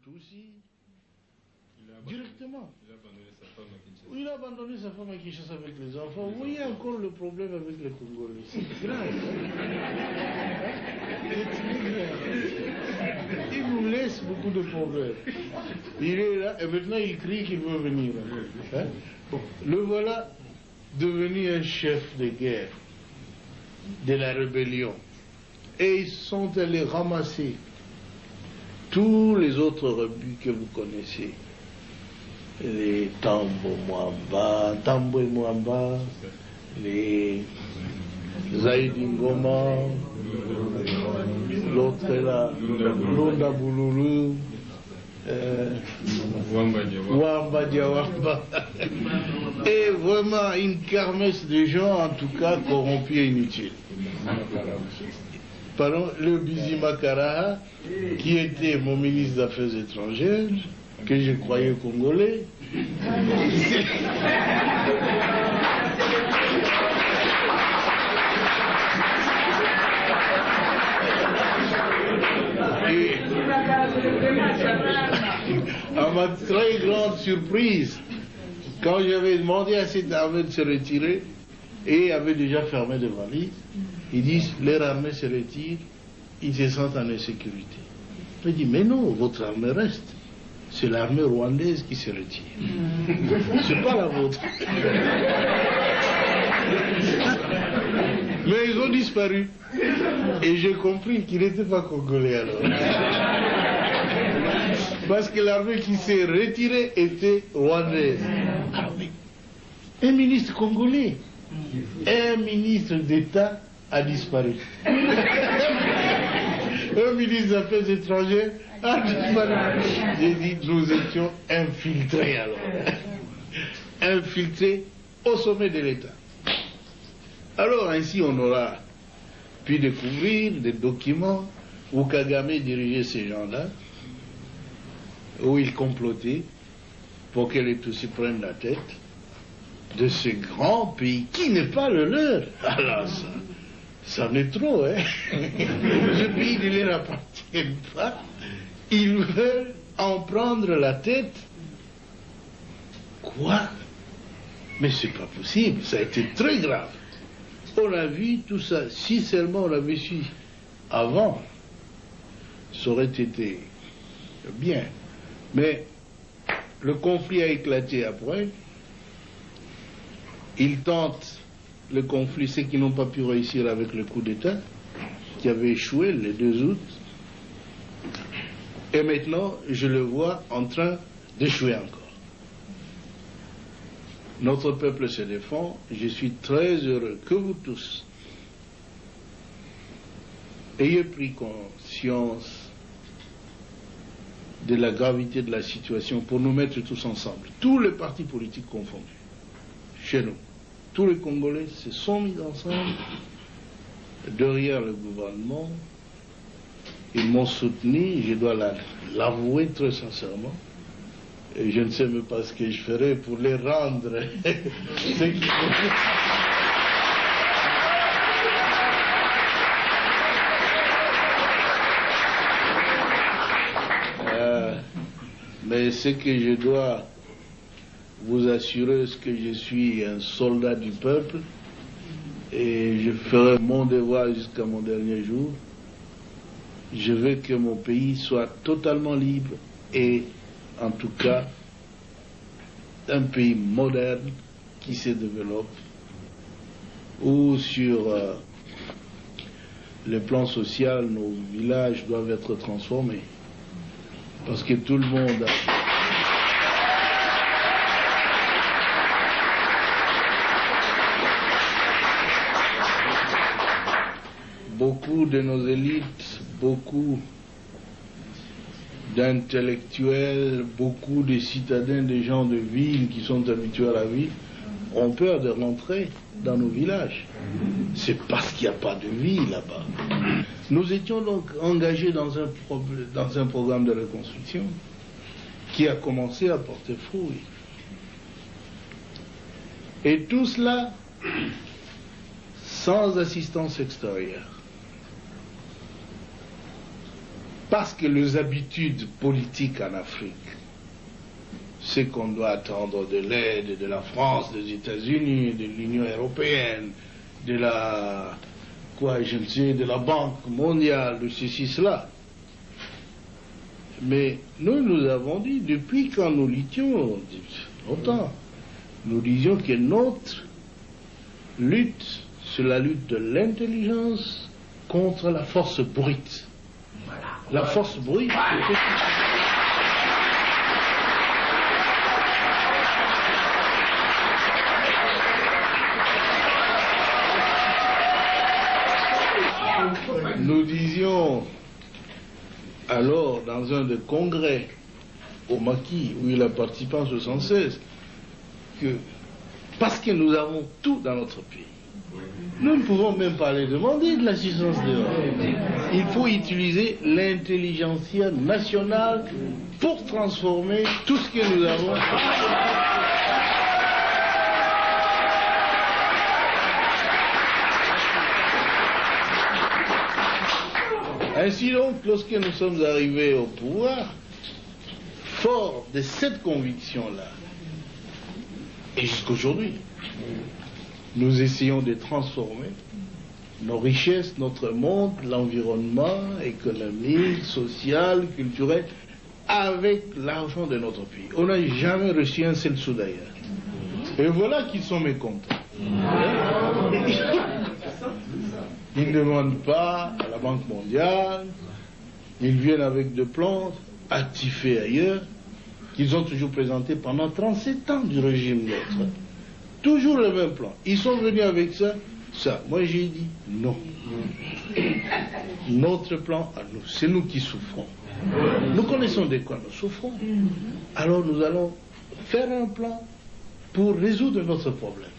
Tutsi directement. Il a abandonné sa femme à Kinshasa. Oui, il a abandonné sa femme à Kinshasa avec les enfants. Vous voyez encore le problème avec les Congolais. C'est grave. Il nous laisse beaucoup de problèmes. Il est là et maintenant il crie qu'il veut venir. Hein? Bon, le voilà devenu un chef de guerre de la rébellion. Et ils sont allés ramasser tous les autres rebus que vous connaissez. Les Tambo et Mwamba, les Zaïdi Ngoma, l'autre est là, Londa Bouloulou, Wamba Diawamba. Et vraiment une kermesse de gens, en tout cas corrompus et inutiles. Pardon, le Bizima Karaha, qui était mon ministre des Affaires étrangères, que je croyais congolais. Et à ma très grande surprise, quand j'avais demandé à cette armée de se retirer, et avait déjà fermé des valises, ils disent, leur armée se retire, ils se sentent en insécurité. Je dis, mais non, votre armée reste. C'est l'armée rwandaise qui se retire. C'est pas la vôtre. Mais ils ont disparu. Et j'ai compris qu'ils n'étaient pas congolais alors. Parce que l'armée qui s'est retirée était rwandaise. Ah oui. Un ministre congolais, un ministre d'État a disparu. Un ministre des Affaires étrangères a disparu. J'ai dit, nous étions infiltrés alors. Infiltrés au sommet de l'État. Alors ainsi on aura pu découvrir des documents où Kagame dirigeait ces gens-là, où il complotait pour que les Tutsis prennent la tête de ce grand pays qui n'est pas le leur. Alors ça en est trop, hein. Ce pays ne leur appartient pas. Ils veulent en prendre la tête. Quoi? Mais c'est pas possible, ça a été très grave. On a vu tout ça. Si seulement on l'avait su avant, ça aurait été bien. Mais le conflit a éclaté après. Ils tentent le conflit, ceux qui n'ont pas pu réussir avec le coup d'État, qui avait échoué le 2 août. Et maintenant, je le vois en train d'échouer encore. Notre peuple se défend. Je suis très heureux que vous tous ayez pris conscience de la gravité de la situation pour nous mettre tous ensemble, tous les partis politiques confondus, chez nous. Tous les Congolais se sont mis ensemble derrière le gouvernement. Ils m'ont soutenu, je dois l'avouer très sincèrement. Et je ne sais même pas ce que je ferai pour les rendre ce qu'il faut. Mais ce que je dois vous assurer, c'est que je suis un soldat du peuple et je ferai mon devoir jusqu'à mon dernier jour. Je veux que mon pays soit totalement libre et en tout cas un pays moderne qui se développe, où sur le plan social, nos villages doivent être transformés. Parce que tout le monde beaucoup de nos élites, beaucoup d'intellectuels, beaucoup de citadins, de gens de ville qui sont habitués à la ville, ont peur de rentrer dans nos villages. C'est parce qu'il n'y a pas de vie là-bas. Nous étions donc engagés dans un programme de reconstruction qui a commencé à porter fruit. Et tout cela sans assistance extérieure. Parce que les habitudes politiques en Afrique, c'est qu'on doit attendre de l'aide de la France, des États-Unis, de l'Union européenne, de la, de la Banque mondiale, de ceci, cela. Mais nous avons dit, depuis quand nous luttions, longtemps, nous disions que notre lutte, c'est la lutte de l'intelligence contre la force brute. La force brute. Nous disions alors dans un des congrès au Maquis où il a participé en 1976 que parce que nous avons tout dans notre pays, nous ne pouvons même pas les demander de l'assistance dehors. Il faut utiliser l'intelligentsia nationale pour transformer tout ce que nous avons. Ainsi donc, lorsque nous sommes arrivés au pouvoir, fort de cette conviction-là, et jusqu'aujourd'hui, nous essayons de transformer nos richesses, notre monde, l'environnement économique, social, culturel, avec l'argent de notre pays. On n'a jamais reçu un seul sou d'ailleurs. Et voilà qu'ils sont mécontents. Ils ne demandent pas à la Banque mondiale, ils viennent avec des plans actifés ailleurs, qu'ils ont toujours présentés pendant 37 ans du régime nôtre. Toujours le même plan. Ils sont venus avec ça, ça. Moi j'ai dit non. Notre plan à nous, c'est nous qui souffrons. Nous connaissons de quoi nous souffrons. Alors nous allons faire un plan pour résoudre notre problème.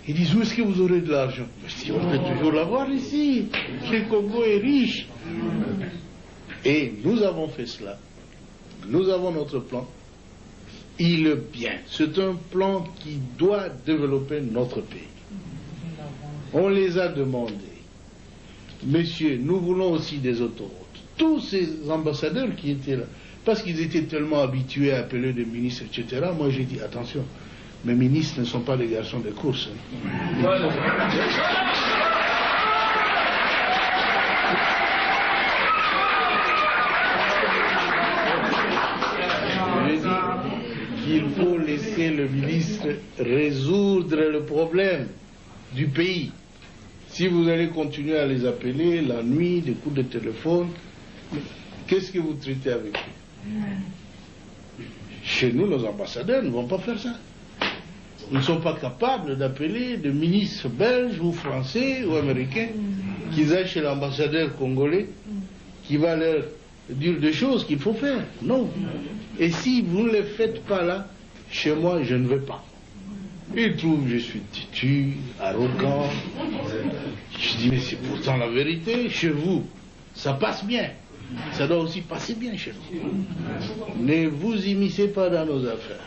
Ils disent, où est-ce que vous aurez de l'argent? Je dis, on peut toujours l'avoir ici. Le Congo est riche. Et nous avons fait cela. Nous avons notre plan. Il est bien. C'est un plan qui doit développer notre pays. On les a demandé. Messieurs, nous voulons aussi des autoroutes. Tous ces ambassadeurs qui étaient là, parce qu'ils étaient tellement habitués à appeler des ministres, etc., moi j'ai dit, attention, mes ministres ne sont pas des garçons de course. J'ai dit qu'il faut laisser le ministre résoudre le problème du pays. Si vous allez continuer à les appeler la nuit, des coups de téléphone, qu'est-ce que vous traitez avec eux? Chez nous, nos ambassadeurs ne vont pas faire ça. Ils ne sont pas capables d'appeler des ministres belges ou français ou américains qu'ils aillent chez l'ambassadeur congolais qui va leur dire des choses qu'il faut faire. Non. Et si vous ne les faites pas là, chez moi, je ne vais pas. Ils trouvent que je suis têtu, arrogant. Je dis, mais c'est pourtant la vérité. Chez vous, ça passe bien. Ça doit aussi passer bien chez nous. Ne vous immiscez pas dans nos affaires.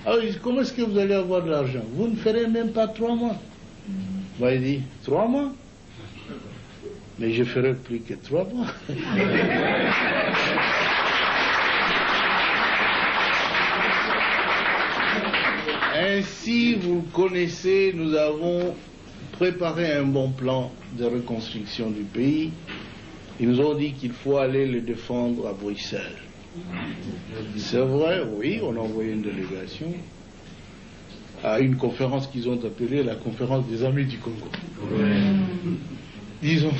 Alors, comment est-ce que vous allez avoir de l'argent? Vous ne ferez même pas 3 mois. Moi, il dit, 3 mois? Mais je ferai plus que 3 mois. Ainsi, vous connaissez, nous avons préparé un bon plan de reconstruction du pays. Ils nous ont dit qu'il faut aller le défendre à Bruxelles. C'est vrai, oui, on a envoyé une délégation à une conférence qu'ils ont appelée la conférence des amis du Congo. Disons,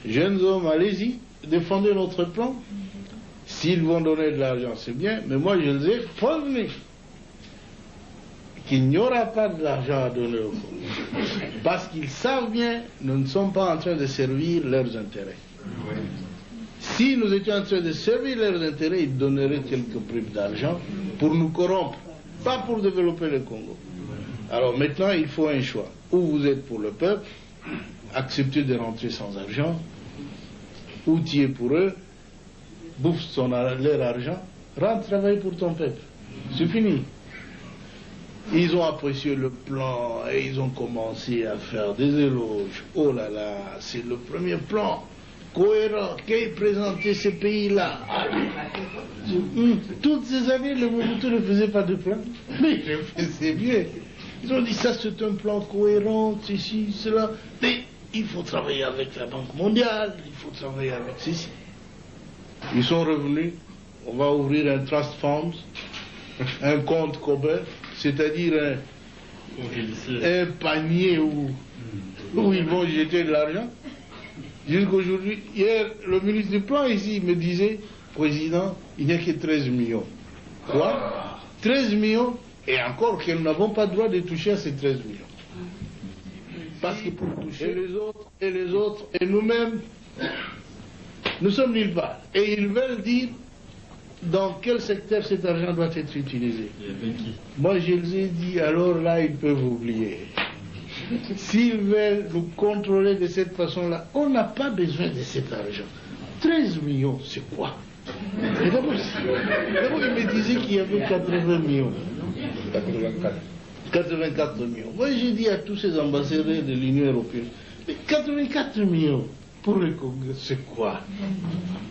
jeunes hommes, allez-y, défendez notre plan. S'ils vont donner de l'argent, c'est bien, mais moi je les ai prévenus qu'il n'y aura pas de l'argent à donner au Congo. Parce qu'ils savent bien, nous ne sommes pas en train de servir leurs intérêts. Si nous étions en train de servir leurs intérêts, ils donneraient quelques primes d'argent pour nous corrompre, pas pour développer le Congo. Alors maintenant, il faut un choix. Ou vous êtes pour le peuple, acceptez de rentrer sans argent, ou tu es pour eux, bouffe leur argent, rentre travailler pour ton peuple. C'est fini. Ils ont apprécié le plan et ils ont commencé à faire des éloges. Oh là là, c'est le premier plan cohérent, qui ait présenté ces pays-là. Toutes ces années, le Mobutu ne faisait pas de plan. Mais il le faisait bien. Ils ont dit ça, c'est un plan cohérent, ceci, cela. Mais il faut travailler avec la Banque mondiale, il faut travailler avec ceci. Ils sont revenus, on va ouvrir un trust fund, un compte commun, c'est-à-dire un panier où ils vont jeter de l'argent. Jusqu'aujourd'hui, hier, le ministre du Plan ici me disait, Président, il n'y a que 13 millions. Quoi? 13 millions, et encore que nous n'avons pas le droit de toucher à ces 13 millions. Parce que pour toucher les autres, et nous-mêmes, nous sommes nulle part. Et ils veulent dire dans quel secteur cet argent doit être utilisé. Moi, je les ai dit, alors là, ils peuvent oublier. S'ils veulent nous contrôler de cette façon-là, on n'a pas besoin de cet argent. 13 millions, c'est quoi? D'abord, il me disait qu'il y avait 80 millions. 84 millions. Moi, j'ai dit à tous ces ambassadeurs de l'Union européenne, mais 84 millions pour le Congo, c'est quoi?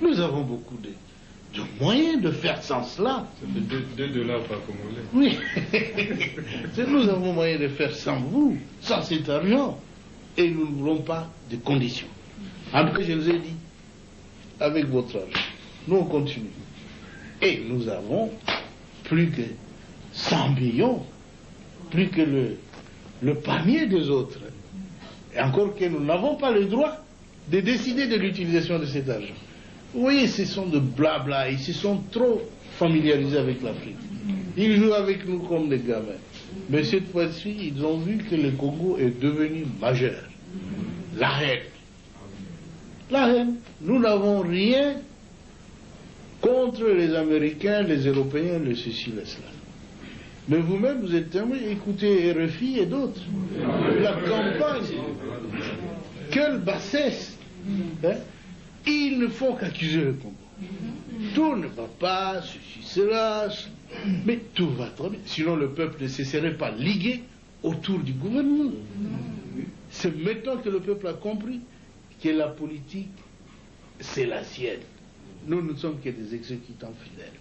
Nous avons beaucoup de moyens de faire sans cela. C'est 2 dollars par congolais. Oui. Nous avons moyen de faire sans vous, sans cet argent. Et nous ne voulons pas de conditions. En tout cas, je les ai dit, avec votre argent, nous on continue. Et nous avons plus que 100 millions, plus que le panier des autres. Et encore que nous n'avons pas le droit de décider de l'utilisation de cet argent. Vous voyez, ce sont de blabla, ils se sont trop familiarisés avec l'Afrique. Ils jouent avec nous comme des gamins. Mais cette fois-ci, ils ont vu que le Congo est devenu majeur. La haine. La haine. Nous n'avons rien contre les Américains, les Européens, les ceci, les cela. Mais vous-même, vous êtes témoin, écoutez RFI et d'autres. La campagne. Quelle bassesse. Hein? Ils ne font qu'accuser le Congo. Tout ne va pas, ceci, cela, mais tout va très bien. Sinon, le peuple ne se serait pas ligué autour du gouvernement. C'est maintenant que le peuple a compris que la politique, c'est la sienne. Nous ne sommes que des exécutants fidèles.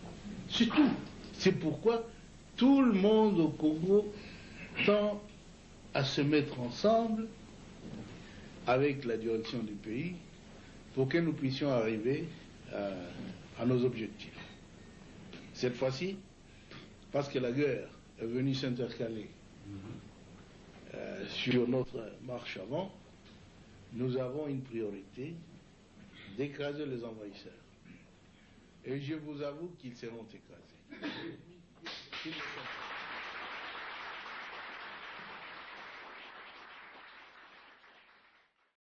C'est tout. C'est pourquoi tout le monde au Congo tend à se mettre ensemble avec la direction du pays pour que nous puissions arriver à nos objectifs. Cette fois-ci, parce que la guerre est venue s'intercaler sur notre marche avant, nous avons une priorité d'écraser les envahisseurs. Et je vous avoue qu'ils seront écrasés.